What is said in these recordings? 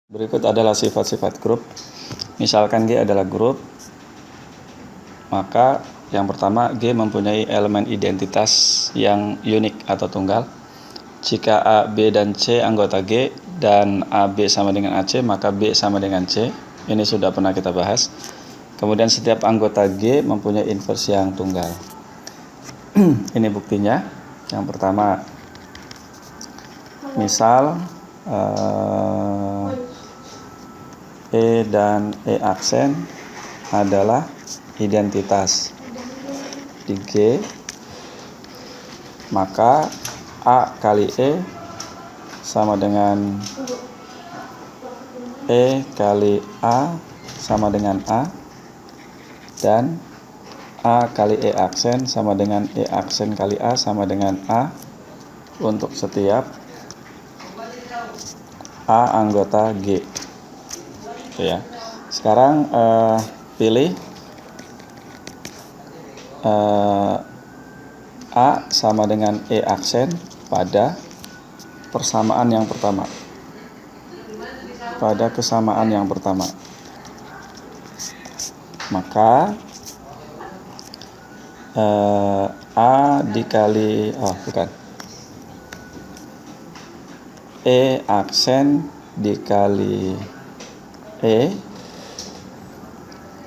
Berikut adalah sifat-sifat grup. Misalkan G adalah grup, maka yang pertama G mempunyai elemen identitas yang unik atau tunggal. Jika A, B, dan C anggota G dan AB sama dengan AC, maka B sama dengan C. Ini sudah pernah kita bahas. Kemudian setiap anggota G mempunyai inversi yang tunggal. Ini buktinya. Yang pertama, misal E dan E aksen adalah identitas di G, maka A kali E sama dengan E kali A sama dengan A, dan A kali E aksen sama dengan E aksen kali A sama dengan A untuk setiap A anggota G. Oke ya. Sekarang pilih A sama dengan E aksen pada persamaan yang pertama. Pada kesamaan yang pertama. Maka A dikali E aksen dikali E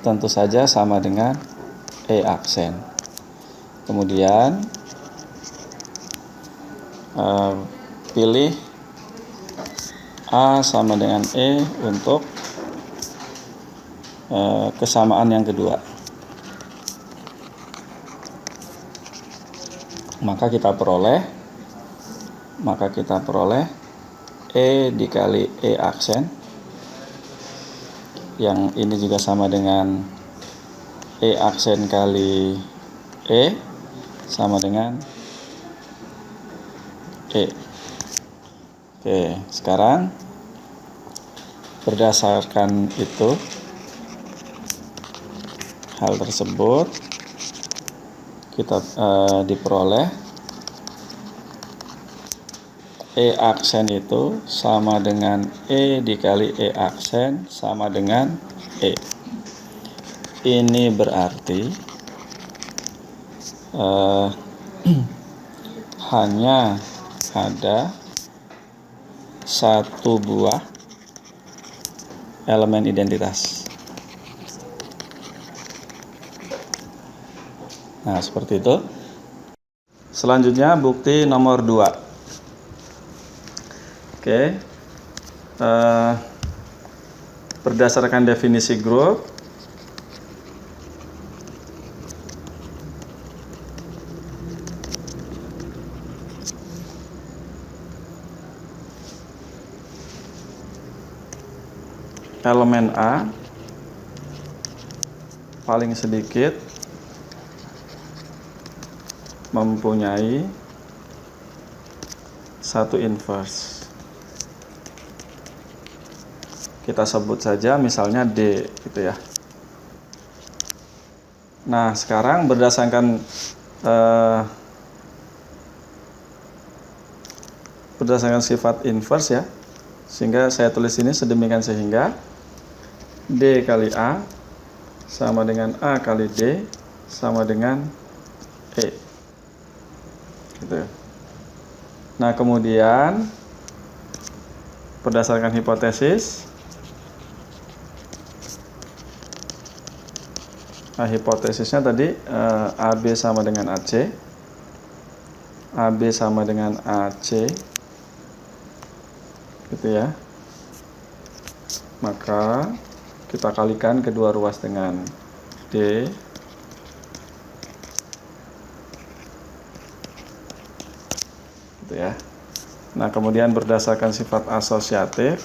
tentu saja sama dengan E aksen. Kemudian pilih A sama dengan E untuk kesamaan yang kedua. Maka kita peroleh E dikali E aksen, yang ini juga sama dengan E aksen kali E sama dengan E. Oke, sekarang berdasarkan itu, hal tersebut kita diperoleh E aksen itu sama dengan E dikali E aksen sama dengan E. Ini berarti hanya ada satu buah elemen identitas. Nah, seperti itu. Selanjutnya bukti nomor 2. Oke, berdasarkan definisi grup, elemen A paling sedikit mempunyai satu inverse. Kita sebut saja misalnya D gitu ya. Nah, sekarang berdasarkan sifat inverse ya, sehingga saya tulis ini sedemikian sehingga D kali A sama dengan A kali D sama dengan E gitu ya. Nah, kemudian berdasarkan hipotesis, hipotesisnya tadi AB sama dengan AC, AB sama dengan AC gitu ya. Maka kita kalikan kedua ruas dengan D, gitu ya. Nah, kemudian berdasarkan sifat asosiatif,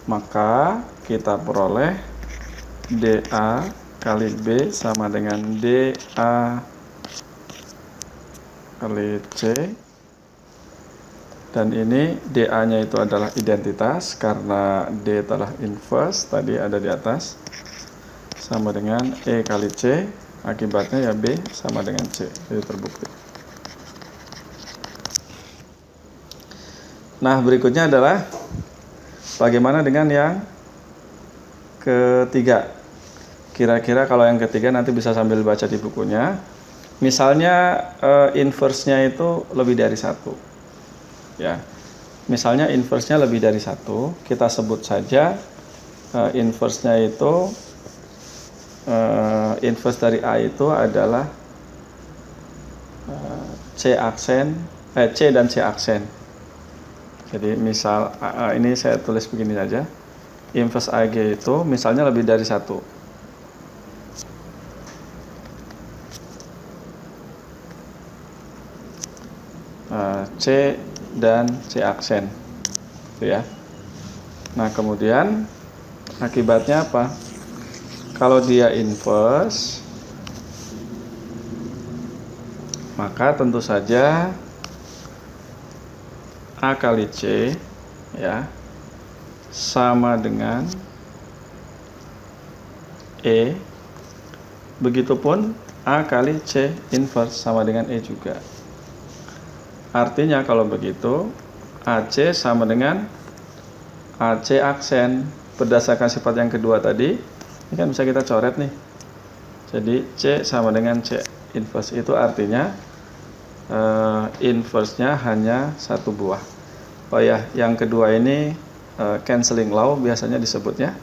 maka kita peroleh DA kali B sama dengan DA kali C Dan ini DA-nya itu adalah identitas karena D telah inverse tadi ada di atas, sama dengan E kali C, akibatnya ya B sama dengan C, jadi terbukti. Nah, berikutnya adalah bagaimana dengan yang ketiga. Kira-kira kalau yang ketiga nanti bisa sambil baca di bukunya. Misalnya inverse-nya itu lebih dari 1. Ya. Misalnya inverse-nya lebih dari 1, kita sebut saja inverse-nya itu inverse dari A itu adalah C dan C aksen. Jadi misal ini saya tulis begini saja. Inverse AG itu misalnya lebih dari 1. C dan C aksen, gitu ya. Nah, kemudian akibatnya apa? Kalau dia inverse, maka tentu saja A kali C ya sama dengan E. Begitupun A kali C inverse sama dengan E juga. Artinya kalau begitu AC sama dengan AC aksen. Berdasarkan sifat yang kedua tadi, ini kan bisa kita coret nih. Jadi C sama dengan C inverse, itu artinya inverse-nya hanya 1 buah. Oh ya, yang kedua ini cancelling law biasanya disebutnya.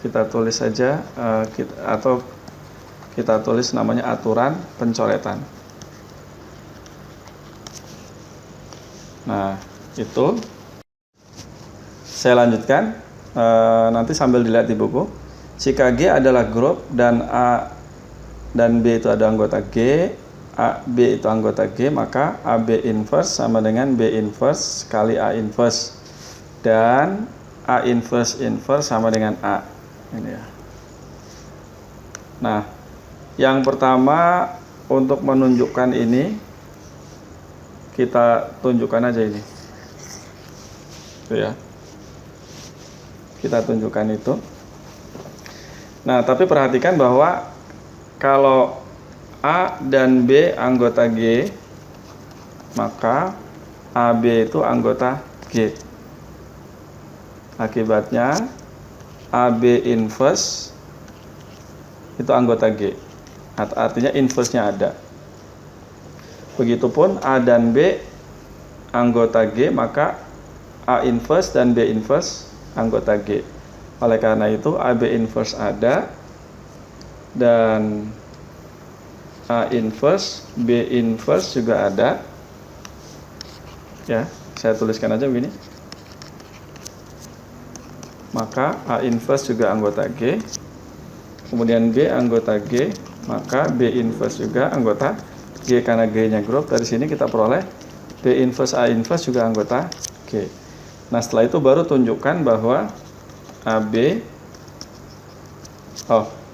Kita tulis saja atau kita tulis namanya aturan pencoretan. Nah, itu saya lanjutkan nanti sambil dilihat di buku. Jika G adalah grup dan A dan B itu ada anggota G, A, B itu anggota G, maka AB inverse sama dengan B inverse kali A inverse. Dan A inverse sama dengan A. Ini ya. Nah, yang pertama untuk menunjukkan ini, kita tunjukkan aja ini. Itu ya. Kita tunjukkan itu. Nah, tapi perhatikan bahwa kalau A dan B anggota G, maka AB itu anggota G. Akibatnya AB inverse itu anggota G. Artinya inverse-nya ada. Begitupun A dan B anggota G, maka A inverse dan B inverse anggota G. Oleh karena itu AB inverse ada dan A inverse, B inverse juga ada. Ya, saya tuliskan aja begini. Maka A inverse juga anggota G. Kemudian B anggota G, maka B inverse juga anggota G karena G-nya grup. Dari sini kita peroleh B inverse A inverse juga anggota G. Nah, setelah itu baru tunjukkan bahwa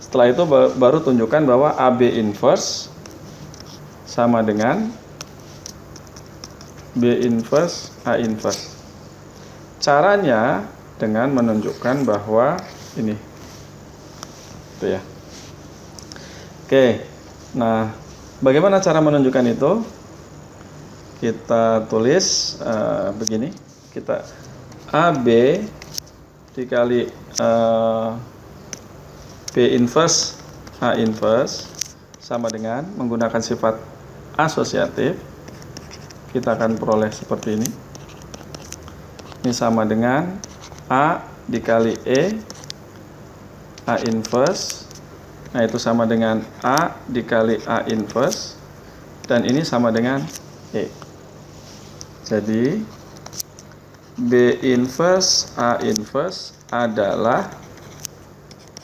setelah itu baru tunjukkan bahwa AB inverse sama dengan B inverse A inverse. Caranya dengan menunjukkan bahwa ini. Itu ya. Oke. Nah, bagaimana cara menunjukkan itu? Kita tulis begini. Kita AB dikali B inverse A inverse sama dengan menggunakan sifat asosiatif. Kita akan peroleh seperti ini. Ini sama dengan A dikali E A inverse. Nah, itu sama dengan A dikali A inverse. Dan ini sama dengan E. Jadi B inverse A inverse adalah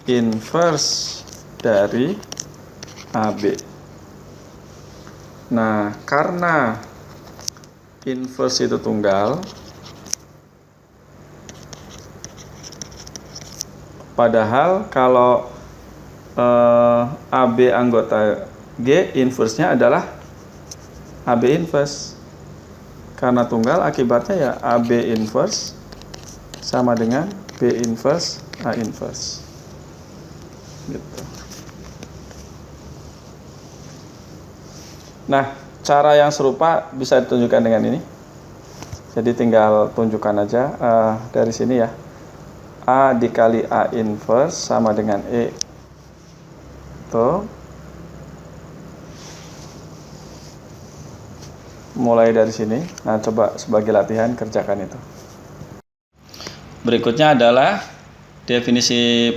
inverse dari AB. Nah, karena inverse itu tunggal, padahal kalau AB anggota G, inverse-nya adalah AB inverse. Karena tunggal, akibatnya ya AB inverse sama dengan B inverse A inverse. Gitu. Nah, cara yang serupa bisa ditunjukkan dengan ini. Jadi tinggal tunjukkan aja dari sini ya. A dikali A inverse sama dengan E. Tuh. Mulai dari sini. Nah, coba sebagai latihan kerjakan itu. Berikutnya adalah definisi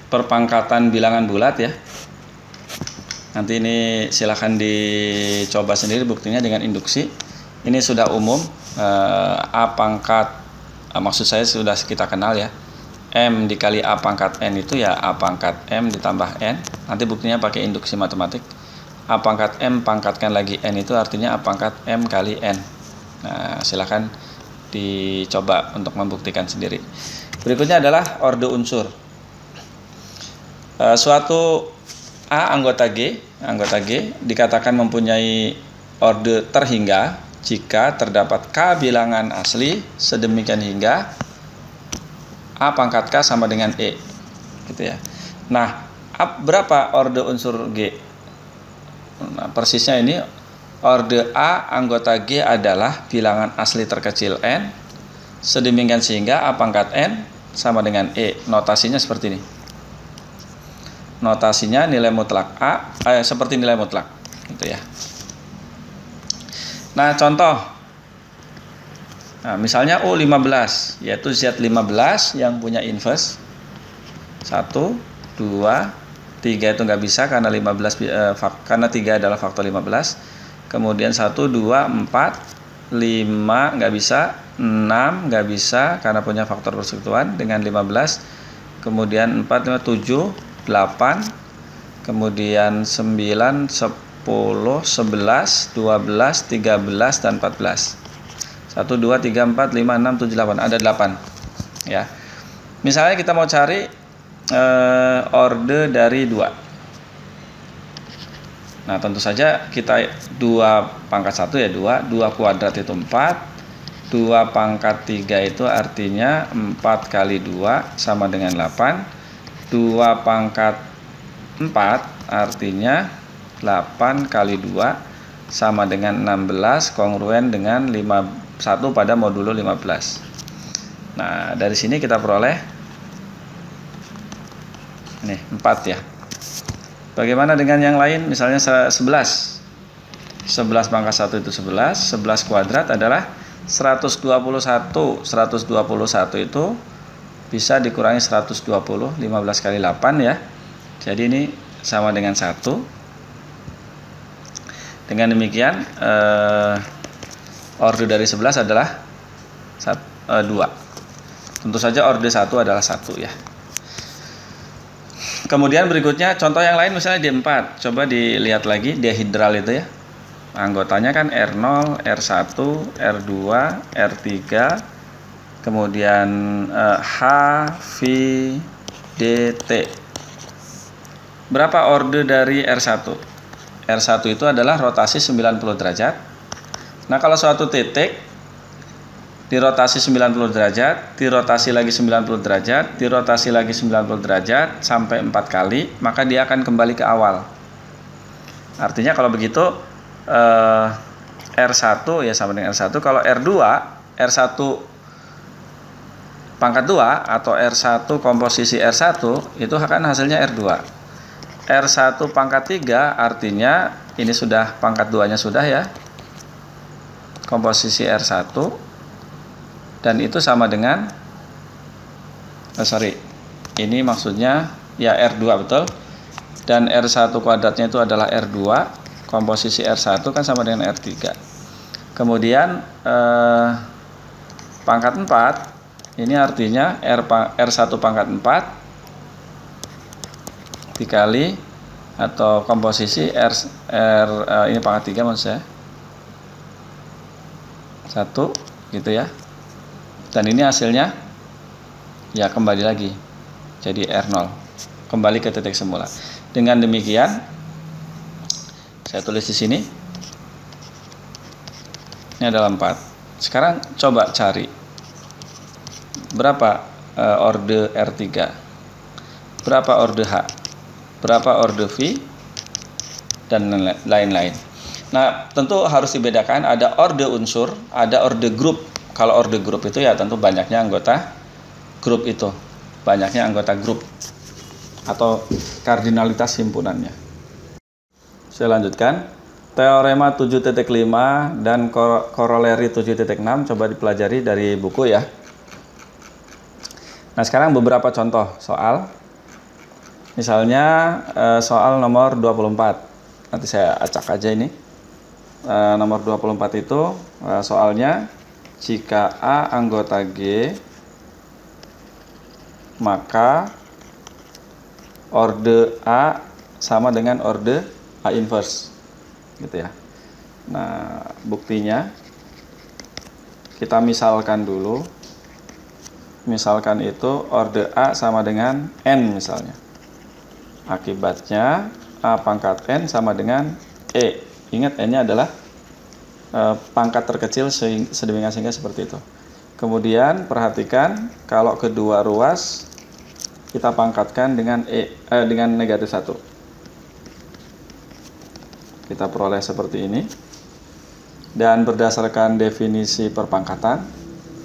perpangkatan bilangan bulat ya. Nanti ini silahkan dicoba sendiri buktinya dengan induksi. Ini sudah umum. A pangkat, maksud saya sudah kita kenal ya. M dikali A pangkat N itu ya A pangkat M ditambah N. Nanti buktinya pakai induksi matematik. A pangkat M pangkatkan lagi N itu artinya A pangkat M kali N. Nah, silahkan dicoba untuk membuktikan sendiri. Berikutnya adalah orde unsur. Suatu A anggota G dikatakan mempunyai orde terhingga jika terdapat K bilangan asli sedemikian hingga A pangkat K sama dengan E, gitu ya. Nah, berapa orde unsur G? Nah, persisnya ini orde A anggota G adalah bilangan asli terkecil N sedemikian sehingga A pangkat N sama dengan E. Notasinya seperti ini. Notasinya nilai mutlak A seperti nilai mutlak, gitu ya. Nah, contoh. Nah, misalnya U15 yaitu Z15 yang punya inverse 1, 2, 3 itu nggak bisa karena 15 karena 3 adalah faktor 15. Kemudian 1, 2, 4, 5 nggak bisa, 6 nggak bisa karena punya faktor persekutuan dengan 15. Kemudian 4, 5, 7, 8, kemudian 9, 10, 11, 12, 13 dan 14. 1, 2, 3, 4, 5, 6, 7, 8. Ada 8 ya. Misalnya kita mau cari orde dari 2. Nah, tentu saja kita 2 pangkat 1 ya 2 kuadrat itu 4, 2 pangkat 3 itu artinya 4 kali 2 sama dengan 8, 2 pangkat 4 artinya 8 kali 2 sama dengan 16 kongruen dengan 1 pada modulo 15. Nah, dari sini kita peroleh ini 4 ya. Bagaimana dengan yang lain? Misalnya 11. 11 pangkat 1 itu 11. 11 kuadrat adalah 121. 121 itu bisa dikurangi 120. 15 kali 8 ya. Jadi ini sama dengan 1. Dengan demikian orde dari 11 adalah 2. Tentu saja orde 1 adalah 1 ya. Kemudian berikutnya contoh yang lain misalnya D4. Coba dilihat lagi dihedral itu ya. Anggotanya kan R0, R1, R2, R3, kemudian H, V, D, T. Berapa orde dari R1? R1 itu adalah rotasi 90 derajat. Nah, kalau suatu titik dirotasi 90 derajat, dirotasi lagi 90 derajat, dirotasi lagi 90 derajat sampai 4 kali, maka dia akan kembali ke awal. Artinya kalau begitu R1 ya sama dengan R1. Kalau R2, R1 pangkat 2 atau R1 komposisi R1 itu akan hasilnya R2. R1 pangkat 3 artinya ini sudah pangkat 2-nya sudah ya. Komposisi R1 dan itu sama dengan ini maksudnya ya R2 betul. Dan R1 kuadratnya itu adalah R2, komposisi R1 kan sama dengan R3. Kemudian pangkat 4 ini artinya R1 pangkat 4 dikali atau komposisi ini pangkat 3 maksud saya 1 gitu ya. Dan ini hasilnya ya kembali lagi jadi R0, kembali ke titik semula. Dengan demikian saya tulis di sini ini adalah 4. Sekarang coba cari berapa orde R3, berapa orde H, berapa orde V, dan lain-lain. Nah, tentu harus dibedakan, ada orde unsur, ada orde grup. Kalau orde grup itu ya tentu banyaknya anggota grup itu, banyaknya anggota grup atau kardinalitas himpunannya. Saya lanjutkan. Teorema 7.5 dan koroleri 7.6 coba dipelajari dari buku ya. Nah, sekarang beberapa contoh soal. Misalnya soal nomor 24. Nanti saya acak aja ini. Nomor 24 itu soalnya jika A anggota G, maka orde A sama dengan orde A inverse, gitu ya. Nah, buktinya kita misalkan dulu. Misalkan itu orde A sama dengan N misalnya. Akibatnya A pangkat N sama dengan E. Ingat, N-nya adalah pangkat terkecil sedemikian sehingga seperti itu. Kemudian perhatikan kalau kedua ruas kita pangkatkan dengan dengan negatif 1. Kita peroleh seperti ini. Dan berdasarkan definisi perpangkatan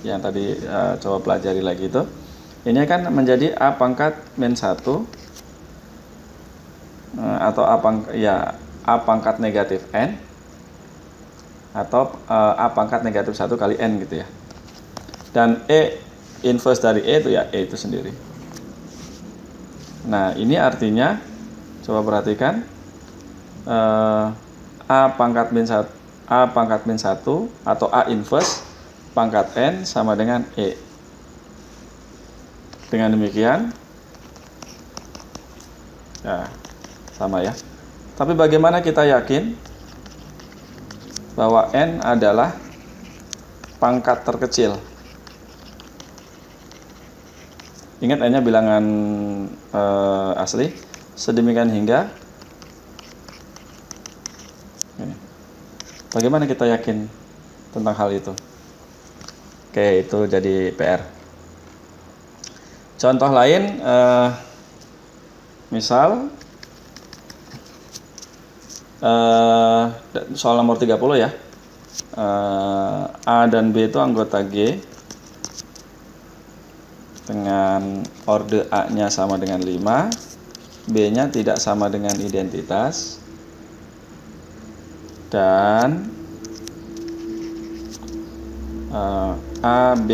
yang tadi coba pelajari lagi itu, ini kan menjadi A pangkat min 1 atau A pangkat negatif N atau A pangkat negatif 1 kali N gitu ya. Dan E inverse dari E itu ya E itu sendiri. Nah, ini artinya coba perhatikan A pangkat min 1 atau A inverse pangkat N sama dengan E. Dengan demikian ya sama ya. Tapi bagaimana kita yakin bahwa N adalah pangkat terkecil? Ingat, N-nya bilangan asli. Sedemikian hingga ini. Bagaimana kita yakin tentang hal itu? Oke, itu jadi PR. Contoh lain, misal soal nomor 30 ya. A dan B itu anggota G dengan orde A-nya sama dengan 5, B-nya tidak sama dengan identitas, dan A, B,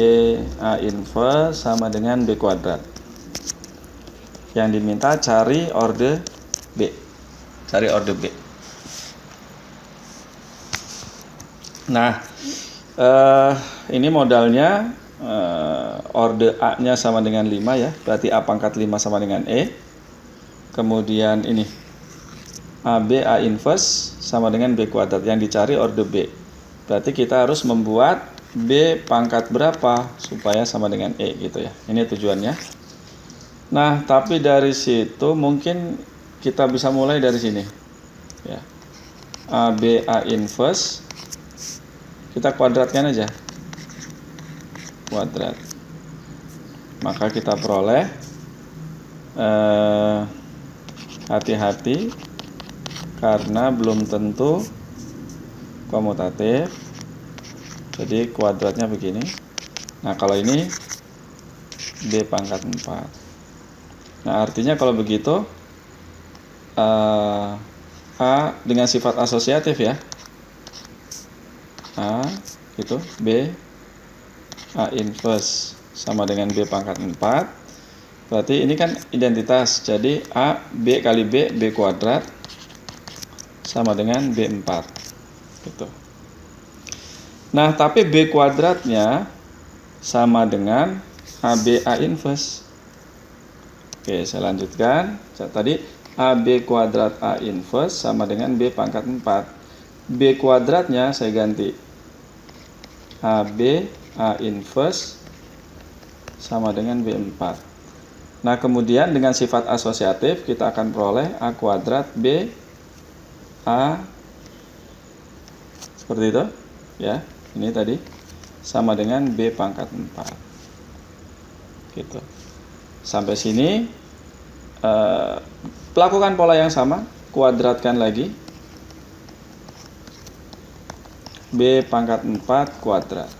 A inverse sama dengan B kuadrat. Yang diminta cari orde B. Cari orde B. Nah, ini modalnya orde A-nya sama dengan 5 ya. Berarti A pangkat 5 sama dengan E. Kemudian ini AB A inverse sama dengan B kuadrat. Yang dicari orde B. Berarti kita harus membuat B pangkat berapa supaya sama dengan E gitu ya. Ini tujuannya. Nah, tapi dari situ mungkin kita bisa mulai dari sini ya. AB A inverse kita kuadratkan aja. Kuadrat. Maka kita peroleh hati-hati karena belum tentu komutatif. Jadi kuadratnya begini. Nah, kalau ini B pangkat 4. Nah, artinya kalau begitu A dengan sifat asosiatif ya. A itu B A inverse sama dengan B pangkat 4. Berarti ini kan identitas. Jadi A B kali B B kuadrat sama dengan B4. Gitu. Nah, tapi B kuadratnya sama dengan AB A inverse. Oke, saya lanjutkan. Tadi AB kuadrat A inverse sama dengan B pangkat 4. B kuadratnya saya ganti AB A inverse sama dengan B4. Nah, kemudian dengan sifat asosiatif kita akan peroleh A kuadrat B A seperti itu ya. Ini tadi sama dengan B pangkat 4. Gitu. Sampai sini lakukan pola yang sama, kuadratkan lagi. B pangkat 4 kuadrat.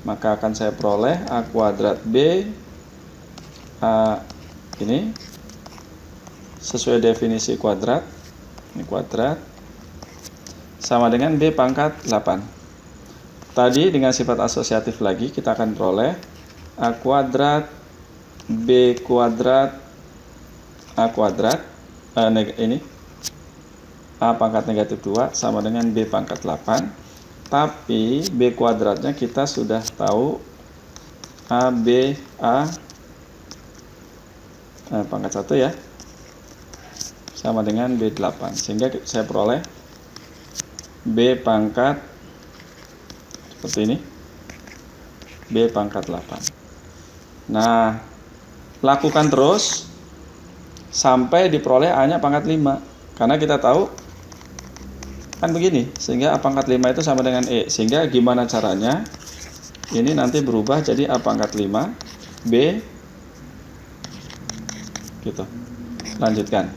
Maka akan saya peroleh A kuadrat B A ini sesuai definisi kuadrat. Ini kuadrat sama dengan B pangkat 8. Tadi dengan sifat asosiatif lagi kita akan peroleh A kuadrat B kuadrat A kuadrat ini A pangkat negatif 2 sama dengan B pangkat 8. Tapi B kuadratnya kita sudah tahu AB A pangkat 1 ya, sama dengan B8. Sehingga saya peroleh B pangkat seperti ini, B pangkat 8. Nah, lakukan terus sampai diperoleh A-nya pangkat 5. Karena kita tahu kan begini, sehingga A pangkat 5 itu sama dengan E. Sehingga gimana caranya? Ini nanti berubah jadi A pangkat 5 B gitu. Lanjutkan.